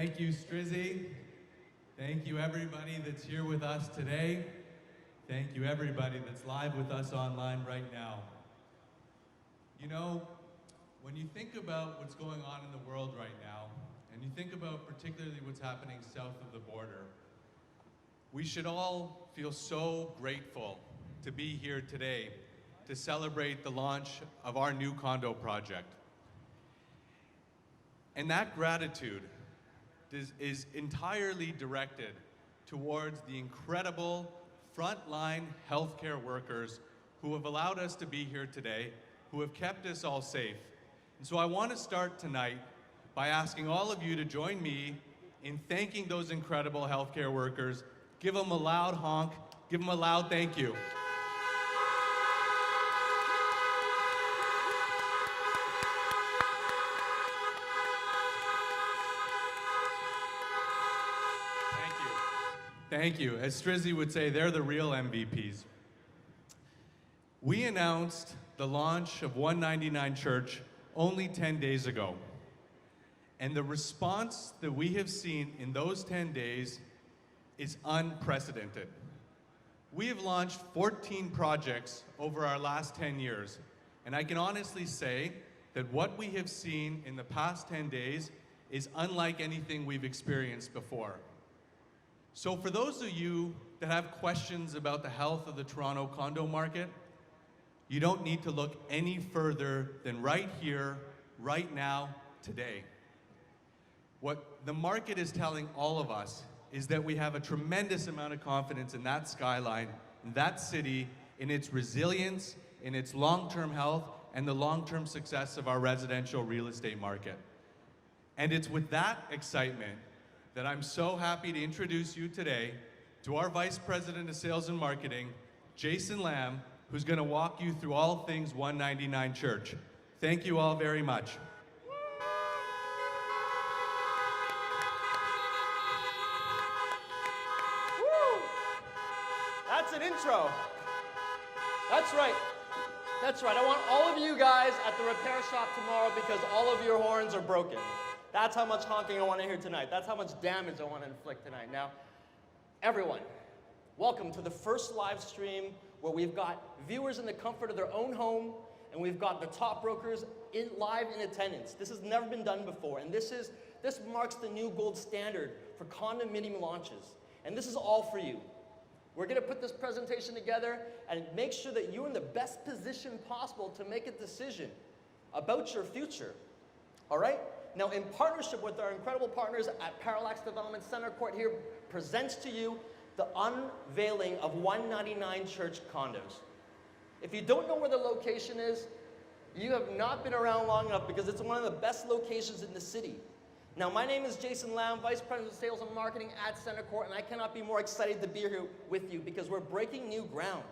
Thank you, Strizzy. Thank you, everybody that's here with us today. Thank you, everybody that's live with us online right now. You know, when you think about what's going on in the world right now, and you think about particularly what's happening south of the border, we should all feel so grateful to be here today to celebrate the launch of our new condo project. And that gratitude is entirely directed towards the incredible frontline healthcare workers who have allowed us to be here today, who have kept us all safe. And so I want to start tonight by asking all of you to join me in thanking those incredible healthcare workers. Give them a loud honk, give them a loud thank you. Thank you. As Strizzy would say, they're the real MVPs. We announced the launch of 199 Church only 10 days ago. And the response that we have seen in those 10 days is unprecedented. We have launched 14 projects over our last 10 years. And I can honestly say that what we have seen in the past 10 days is unlike anything we've experienced before. So for those of you that have questions about the health of the Toronto condo market, you don't need to look any further than right here, right now, today. What the market is telling all of us is that we have a tremendous amount of confidence in that skyline, in that city, in its resilience, in its long-term health, and the long-term success of our residential real estate market. And it's with that excitement that I'm so happy to introduce you today to our Vice President of Sales and Marketing, Jason Lamb, who's going to walk you through all things 199 Church. Thank you all very much. Woo! That's an intro. That's right. That's right. I want all of you guys at the repair shop tomorrow because all of your horns are broken. That's how much honking I want to hear tonight. That's how much damage I want to inflict tonight. Now, everyone, welcome to the first live stream where we've got viewers in the comfort of their own home, and we've got the top brokers live in attendance. This has never been done before, and this marks the new gold standard for condominium launches. And this is all for you. We're going to put this presentation together and make sure that you're in the best position possible to make a decision about your future. All right? Now, in partnership with our incredible partners at Parallax Development, CentreCourt here presents to you the unveiling of 199 Church condos. If you don't know where the location is, you have not been around long enough because it's one of the best locations in the city. Now, my name is Jason Lamb, Vice President of Sales and Marketing at CentreCourt, and I cannot be more excited to be here with you because we're breaking new ground.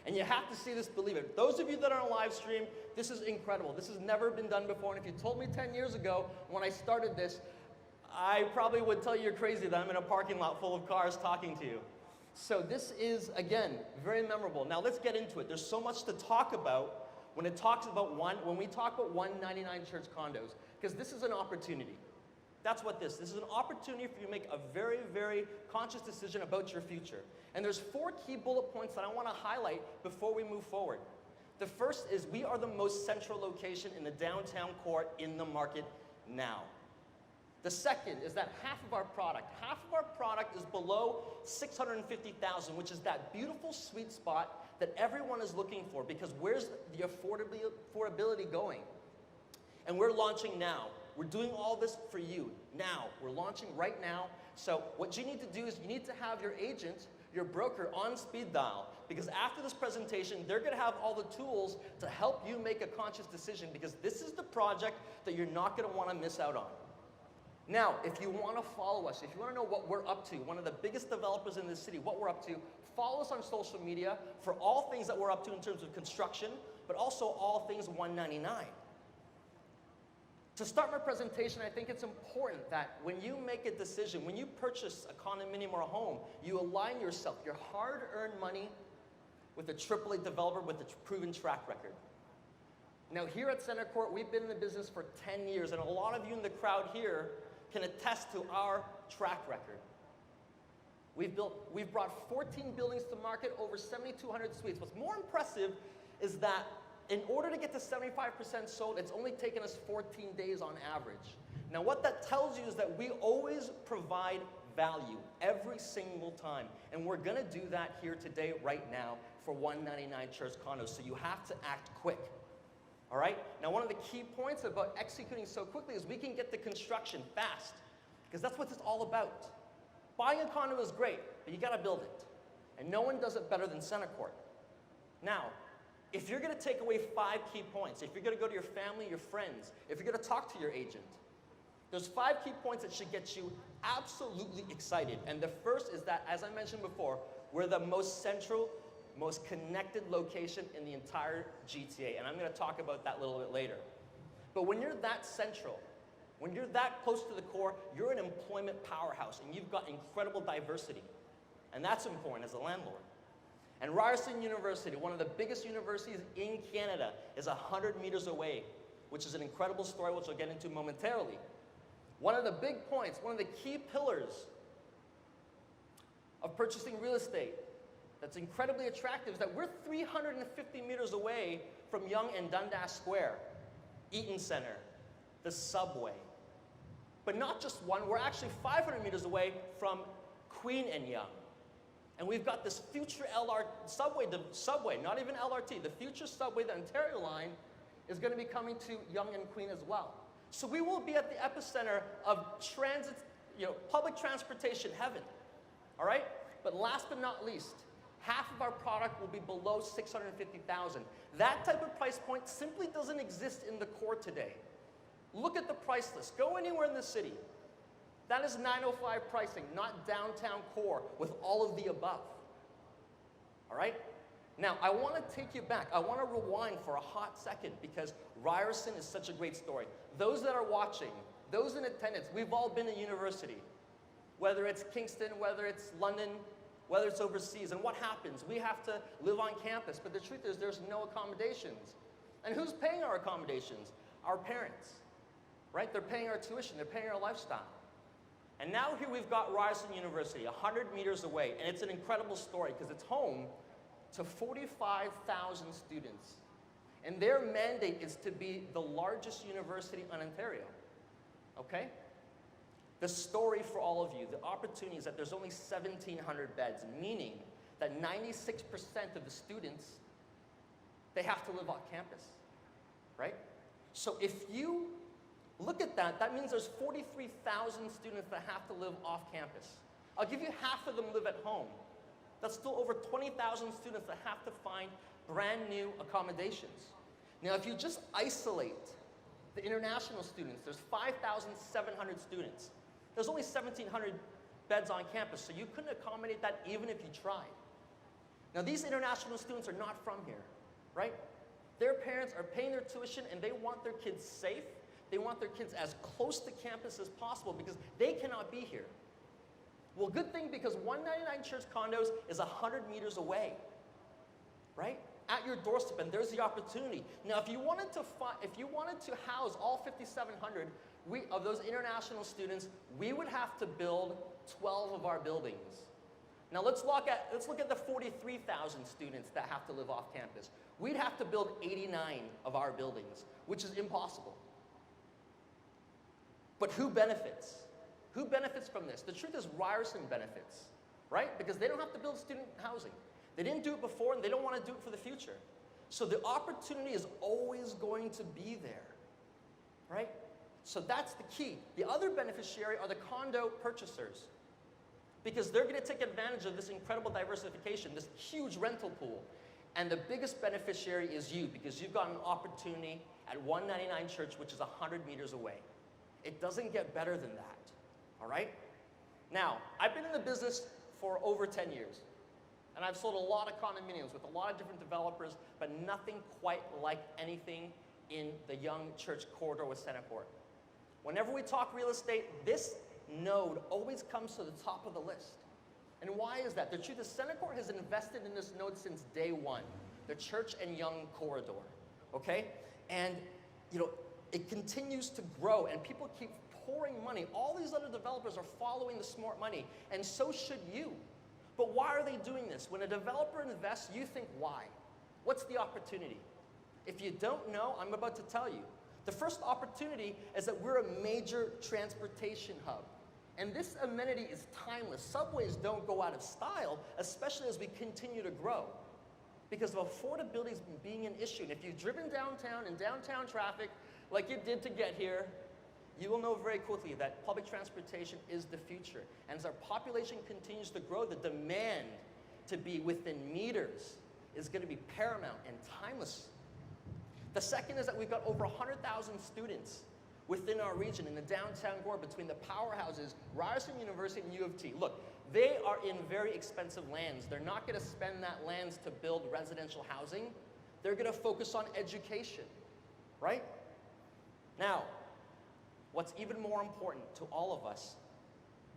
And you have to see this, believe it. Those of you that are on live stream, this is incredible. This has never been done before. And if you told me 10 years ago when I started this, I probably would tell you you're crazy that I'm in a parking lot full of cars talking to you. So this is, again, very memorable. Now let's get into it. There's so much to talk about when we talk about 199 Church condos, because this is an opportunity. That's what this is an opportunity for you to make a very, very conscious decision about your future. And there's 4 key bullet points that I want to highlight before we move forward. The first is we are the most central location in the downtown core in the market now. The second is that half of our product is below $650,000, which is that beautiful sweet spot that everyone is looking for, because where's the affordability going? And we're launching now. We're doing all this for you now. We're launching right now. So what you need to do is you need to have your agent, your broker on speed dial, because after this presentation, they're going to have all the tools to help you make a conscious decision, because this is the project that you're not going to want to miss out on. Now, if you want to follow us, if you want to know what we're up to, one of the biggest developers in this city, what we're up to, follow us on social media for all things that we're up to in terms of construction, but also all things 199. To start my presentation, I think it's important that when you make a decision, when you purchase a condominium or a home, you align yourself, your hard-earned money, with a AAA developer with a proven track record. Now, here at CentreCourt, we've been in the business for 10 years, and a lot of you in the crowd here can attest to our track record. We've brought 14 buildings to market, over 7,200 suites. What's more impressive is that in order to get to 75% sold, it's only taken us 14 days on average. Now what that tells you is that we always provide value every single time. And we're gonna do that here today, right now, for 199 Church Condos. So you have to act quick. All right? Now one of the key points about executing so quickly is we can get the construction fast, because that's what it's all about. Buying a condo is great, but you gotta build it. And no one does it better than CentreCourt. Now, if you're gonna take away 5 key points, if you're gonna go to your family, your friends, if you're gonna talk to your agent, there's 5 key points that should get you absolutely excited. And the first is that, as I mentioned before, we're the most central, most connected location in the entire GTA. And I'm gonna talk about that a little bit later. But when you're that central, when you're that close to the core, you're an employment powerhouse and you've got incredible diversity. And that's important as a landlord. And Ryerson University, one of the biggest universities in Canada, is 100 meters away, which is an incredible story which I'll get into momentarily. One of the big points, one of the key pillars of purchasing real estate that's incredibly attractive is that we're 350 meters away from Yonge and Dundas Square, Eaton Center, the subway. But not just one, we're actually 500 meters away from Queen and Yonge. And we've got this future subway, not even LRT, the future subway, the Ontario line, is going to be coming to Yonge and Queen as well. So we will be at the epicenter of transit, public transportation heaven, all right? But last but not least, half of our product will be below $650,000. That type of price point simply doesn't exist in the core today. Look at the price list. Go anywhere in the city. That is 905 pricing, not downtown core with all of the above. All right? Now, I want to take you back. I want to rewind for a hot second because Ryerson is such a great story. Those that are watching, those in attendance, we've all been in university. Whether it's Kingston, whether it's London, whether it's overseas. And what happens? We have to live on campus, but the truth is there's no accommodations. And who's paying our accommodations? Our parents, right? They're paying our tuition. They're paying our lifestyle. And now here we've got Ryerson University, 100 meters away, and it's an incredible story because it's home to 45,000 students. And their mandate is to be the largest university in Ontario, okay? The story for all of you, the opportunity is that there's only 1,700 beds, meaning that 96% of the students, they have to live off campus, right? So if you look at that, that means there's 43,000 students that have to live off campus. I'll give you half of them live at home. That's still over 20,000 students that have to find brand new accommodations. Now, if you just isolate the international students, there's 5,700 students. There's only 1,700 beds on campus, so you couldn't accommodate that even if you tried. Now, these international students are not from here, right? Their parents are paying their tuition and they want their kids safe. They want their kids as close to campus as possible because they cannot be here. Well, good thing because 199 Church Condos is 100 meters away, right? At your doorstep, and there's the opportunity. Now, if you wanted to house all 5,700 of those international students, we would have to build 12 of our buildings. Now, let's look at the 43,000 students that have to live off campus. We'd have to build 89 of our buildings, which is impossible. But who benefits? Who benefits from this? The truth is Ryerson benefits, right? Because they don't have to build student housing. They didn't do it before and they don't want to do it for the future. So the opportunity is always going to be there, right? So that's the key. The other beneficiary are the condo purchasers because they're going to take advantage of this incredible diversification, this huge rental pool. And the biggest beneficiary is you because you've got an opportunity at 199 Church, which is 100 meters away. It doesn't get better than that. All right? Now, I've been in the business for over 10 years. And I've sold a lot of condominiums with a lot of different developers, but nothing quite like anything in the Yonge Church corridor with CentreCourt. Whenever we talk real estate, this node always comes to the top of the list. And why is that? The truth is CentreCourt has invested in this node since day one, the Church and Yonge corridor, okay? And, it continues to grow, and people keep pouring money. All these other developers are following the smart money, and so should you. But why are they doing this? When a developer invests, you think, why? What's the opportunity? If you don't know, I'm about to tell you. The first opportunity is that we're a major transportation hub. And this amenity is timeless. Subways don't go out of style, especially as we continue to grow, because of affordability being an issue. And if you've driven downtown in downtown traffic like you did to get here, you will know very quickly that public transportation is the future. And as our population continues to grow, the demand to be within meters is going to be paramount and timeless. The second is that we've got over 100,000 students within our region in the downtown core between the powerhouses, Ryerson University and U of T. Look, they are in very expensive lands. They're not going to spend that lands to build residential housing. They're going to focus on education, right? Now, what's even more important to all of us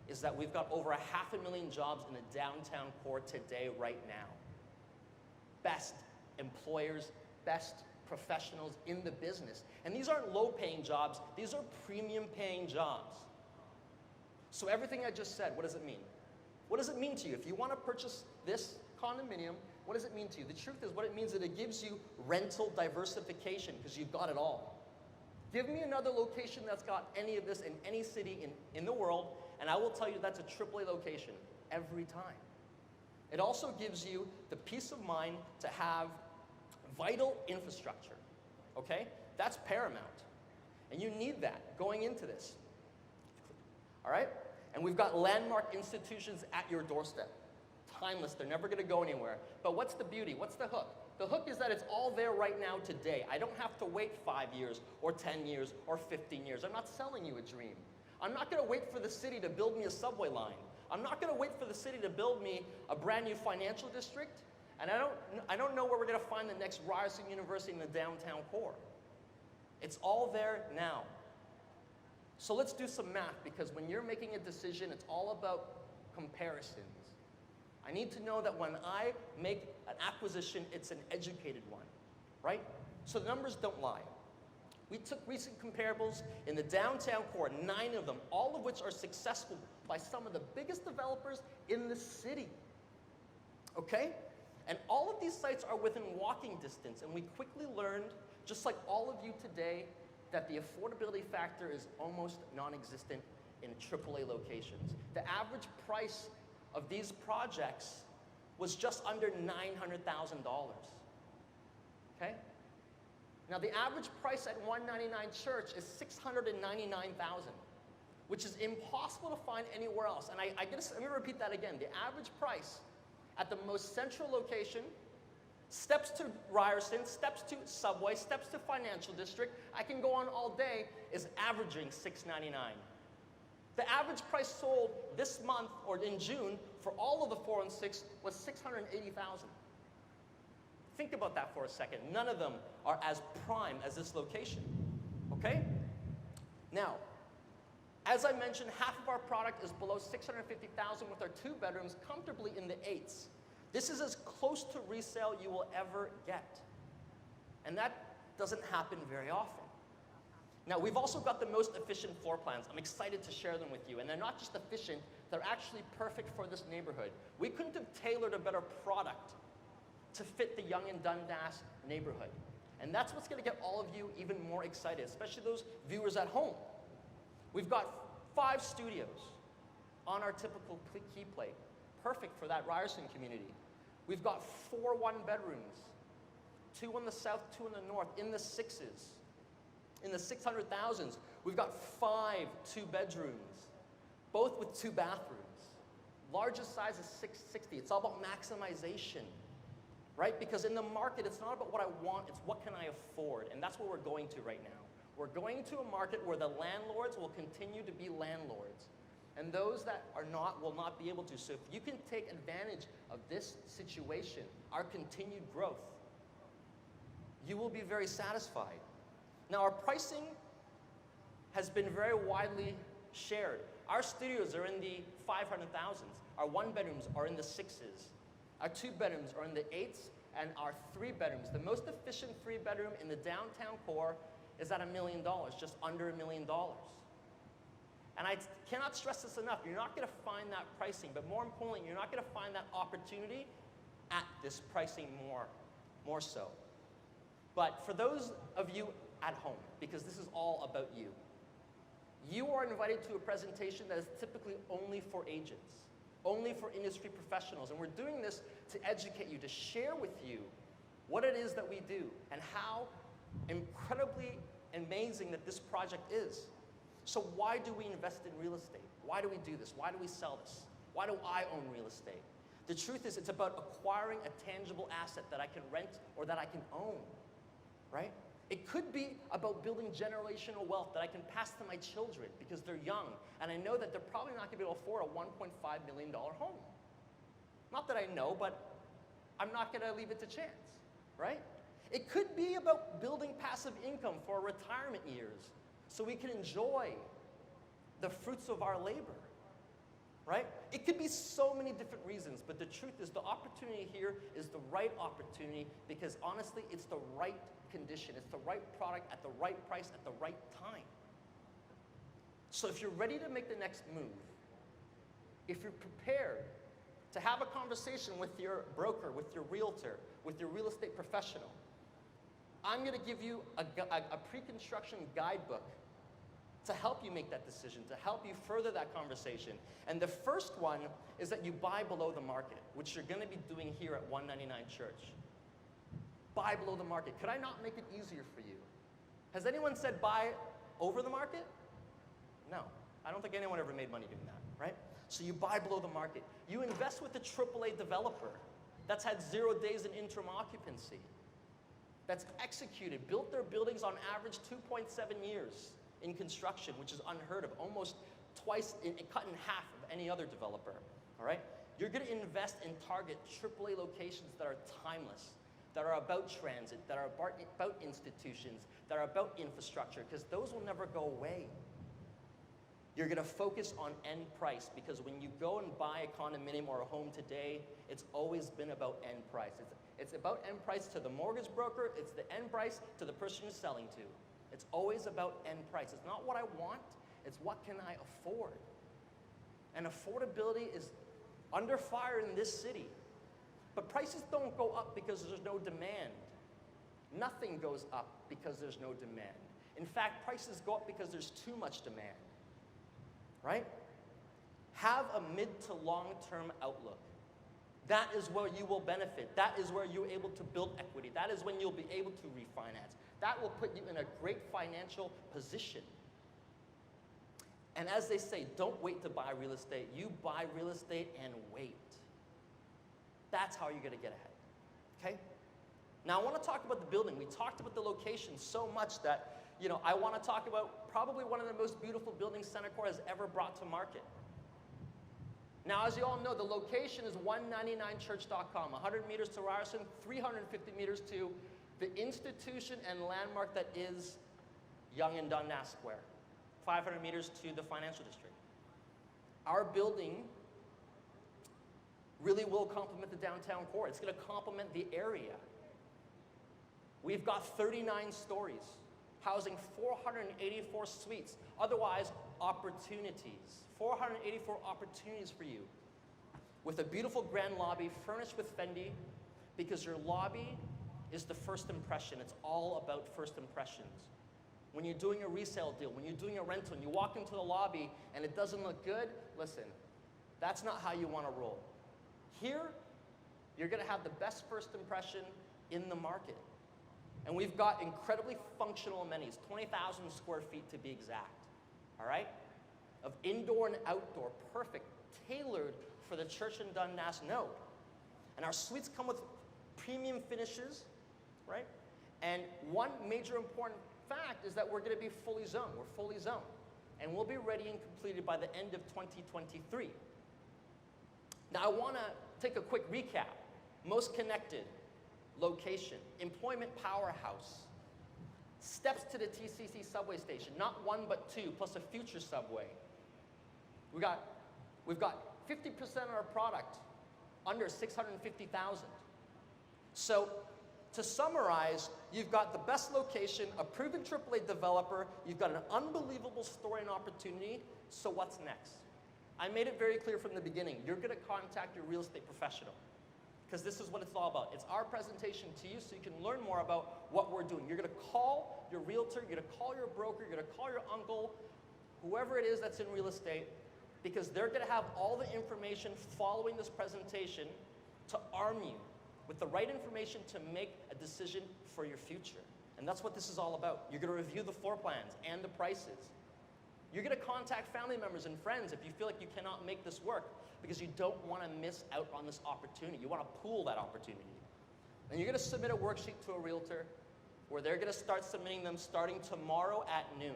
is that we've got over 500,000 jobs in the downtown core today, right now. Best employers, best professionals in the business. And these aren't low-paying jobs, these are premium-paying jobs. So everything I just said, what does it mean? What does it mean to you? If you want to purchase this condominium, what does it mean to you? The truth is, what it means is it gives you rental diversification, because you've got it all. Give me another location that's got any of this in any city in the world, and I will tell you that's a AAA location every time. It also gives you the peace of mind to have vital infrastructure, okay? That's paramount. And you need that going into this, all right? And we've got landmark institutions at your doorstep. Timeless, they're never gonna go anywhere. But what's the beauty? What's the hook? The hook is that it's all there right now today. I don't have to wait 5 years or 10 years or 15 years. I'm not selling you a dream. I'm not gonna wait for the city to build me a subway line. I'm not gonna wait for the city to build me a brand new financial district. And I don't know where we're going to find the next Ryerson University in the downtown core. It's all there now. So let's do some math, because when you're making a decision, it's all about comparisons. I need to know that when I make an acquisition, it's an educated one, right? So the numbers don't lie. We took recent comparables in the downtown core, 9 of them, all of which are successful by some of the biggest developers in the city, okay? And all of these sites are within walking distance, and we quickly learned, just like all of you today, that the affordability factor is almost non-existent in AAA locations. The average price of these projects was just under $900,000, okay? Now the average price at 199 Church is $699,000, which is impossible to find anywhere else. And let me repeat that again. The average price at the most central location, steps to Ryerson, steps to Subway, steps to Financial District, I can go on all day, is averaging $699. The average price sold this month, or in June, for all of the 4 and 6 was $680,000. Think about that for a second. None of them are as prime as this location, okay? Now, as I mentioned, half of our product is below $650,000 with our 2 bedrooms comfortably in the 8s. This is as close to resale you will ever get. And that doesn't happen very often. Now, we've also got the most efficient floor plans. I'm excited to share them with you. And they're not just efficient, they're actually perfect for this neighborhood. We couldn't have tailored a better product to fit the Yonge and Dundas neighborhood. And that's what's gonna get all of you even more excited, especially those viewers at home. We've got 5 studios on our typical key plate, perfect for that Ryerson community. We've got 4 one-bedrooms, 2 on the south, 2 in the north, in the 6s, in the 600,000s. We've got 5 2-bedrooms, both with 2 bathrooms. Largest size is 660. It's all about maximization, right? Because in the market, it's not about what I want, it's what can I afford, and that's what we're going to right now. We're going to a market where the landlords will continue to be landlords, and those that are not will not be able to. So if you can take advantage of this situation, our continued growth, you will be very satisfied. Now, our pricing has been very widely shared. Our studios are in the 500,000s. Our 1-bedrooms are in the 6s. Our 2-bedrooms are in the 8s, and our 3-bedrooms, the most efficient 3-bedroom in the downtown core, is at $1 million, just under $1 million. And I cannot stress this enough. You're not going to find that pricing, but more importantly, you're not going to find that opportunity at this pricing more so. But for those of you at home, because this is all about you, you are invited to a presentation that is typically only for agents, only for industry professionals. And we're doing this to educate you, to share with you what it is that we do and how incredibly amazing that this project is. So why do we invest in real estate? Why do we do this? Why do we sell this? Why do I own real estate? The truth is, it's about acquiring a tangible asset that I can rent or that I can own, right? It could be about building generational wealth that I can pass to my children because they're young, and I know that they're probably not going to be able to afford a $1.5 million home. Not that I know, but I'm not going to leave it to chance, right? It could be about building passive income for our retirement years so we can enjoy the fruits of our labor, right? It could be so many different reasons, but the truth is the opportunity here is the right opportunity because honestly, it's the right condition. It's the right product at the right price at the right time. So if you're ready to make the next move, if you're prepared to have a conversation with your broker, with your realtor, with your real estate professional, I'm going to give you a pre-construction guidebook to help you make that decision, to help you further that conversation. And the first one is that you buy below the market, which you're going to be doing here at 199 Church. Buy below the market. Could I not make it easier for you? Has anyone said buy over the market? No. I don't think anyone ever made money doing that, right? So you buy below the market. You invest with a AAA developer that's had 0 days in interim occupancy, that's executed, built their buildings on average 2.7 years in construction, which is unheard of, almost twice, cut in half of any other developer, all right? You're going to invest in target AAA locations that are timeless, that are about transit, that are about institutions, that are about infrastructure, because those will never go away. You're going to focus on end price, because when you go and buy a condominium or a home today, it's always been about end price. It's about end price to the mortgage broker, it's the end price to the person you're selling to. It's always about end price. It's not what I want, it's what can I afford. And affordability is under fire in this city. But prices don't go up because there's no demand. Nothing goes up because there's no demand. In fact, prices go up because there's too much demand, right? Have a mid to long-term outlook. That is where you will benefit. That is where you're able to build equity. That is when you'll be able to refinance. That will put you in a great financial position. And as they say, don't wait to buy real estate. You buy real estate and wait. That's how you're going to get ahead, okay? Now, I want to talk about the building. We talked about the location so much that, I want to talk about probably one of the most beautiful buildings CentreCourt has ever brought to market. Now, as you all know, the location is 199church.com, 100 meters to Ryerson, 350 meters to the institution and landmark that is Yonge and Dundas Square, 500 meters to the financial district. Our building really will complement the downtown core. It's going to complement the area. We've got 39 stories, housing 484 suites, otherwise opportunities. 484 opportunities for you, with a beautiful grand lobby furnished with Fendi, because your lobby is the first impression. It's all about first impressions. When you're doing a resale deal, when you're doing a rental, and you walk into the lobby and it doesn't look good, listen, that's not how you want to roll. Here, you're going to have the best first impression in the market. And we've got incredibly functional amenities, 20,000 square feet to be exact, all right? Of indoor and outdoor, perfect, tailored for the Church and Dundas node. And our suites come with premium finishes, right? And one major important fact is that we're going to be fully zoned. We're fully zoned. And we'll be ready and completed by the end of 2023. Now, I want to take a quick recap. Most connected, location, employment powerhouse, steps to the TCC subway station, not one but two, plus a future subway. We've got 50% of our product under $650,000. So to summarize, You've got the best location, a proven AAA developer, you've got an unbelievable story and opportunity, so what's next? I made it very clear from the beginning, you're gonna contact your real estate professional, because this is what it's all about. It's our presentation to you so you can learn more about what we're doing. You're gonna call your realtor, you're gonna call your broker, you're gonna call your uncle, whoever it is that's in real estate, because they're gonna have all the information following this presentation to arm you with the right information to make a decision for your future. And that's what this is all about. You're gonna review the floor plans and the prices. You're gonna contact family members and friends if you feel like you cannot make this work because you don't wanna miss out on this opportunity. You wanna pool that opportunity. And you're gonna submit a worksheet to a realtor where they're gonna start submitting them starting tomorrow at noon.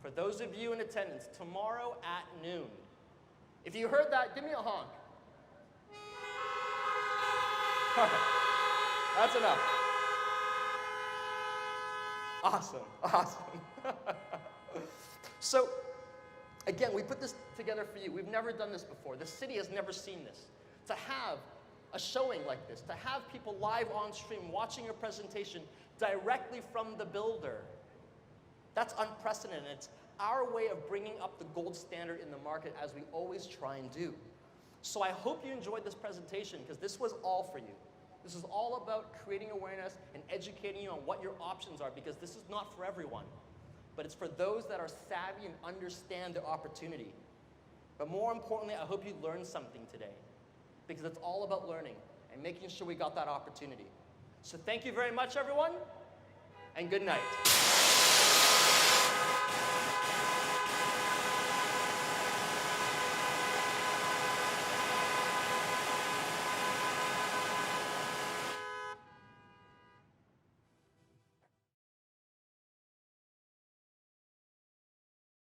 For those of you in attendance, tomorrow at noon. If you heard that, give me a honk. All right. That's enough. Awesome, awesome. So, again, we put this together for you. We've never done this before. The city has never seen this. To have a showing like this, to have people live on stream watching your presentation directly from the builder, that's unprecedented. It's our way of bringing up the gold standard in the market as we always try and do. So I hope you enjoyed this presentation because this was all for you. This is all about creating awareness and educating you on what your options are because this is not for everyone, but it's for those that are savvy and understand the opportunity. But more importantly, I hope you learned something today because it's all about learning and making sure we got that opportunity. So thank you very much, everyone, and good night.